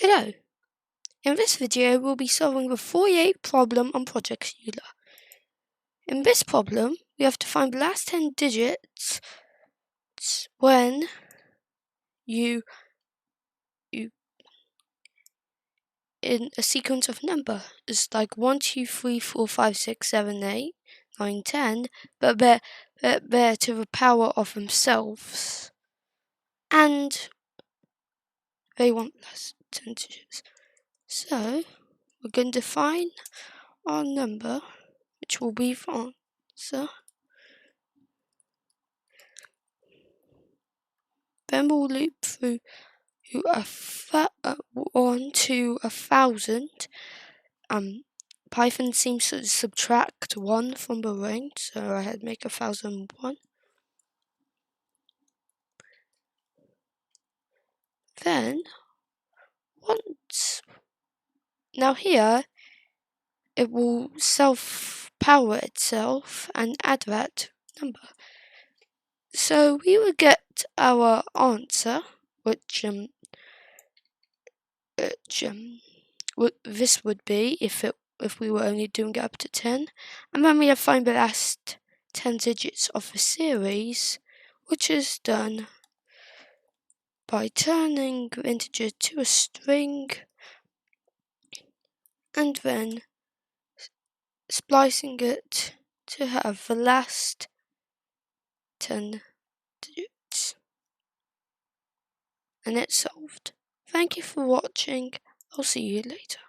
Hello, in this video we'll be solving the 48 problem on Project Euler. In this problem, we have to find the last 10 digits when you in a sequence of number. It's like 1, 2, 3, 4, 5, 6, 7, 8, 9, 10, but they're to the power of themselves. And they want less 10 digits. So, we're going to define our number, which will be the answer. Then we'll loop through 1 to 1,000. Python seems to subtract 1 from the range, so I had to make 1,001. Then, now here, it will self-power itself and add that number. So we would get our answer, which this would be if we were only doing it up to 10, and then we have to find the last 10 digits of the series, which is done by turning the integer to a string and then splicing it to have the last 10 digits. And it's solved. Thank you for watching. I'll see you later.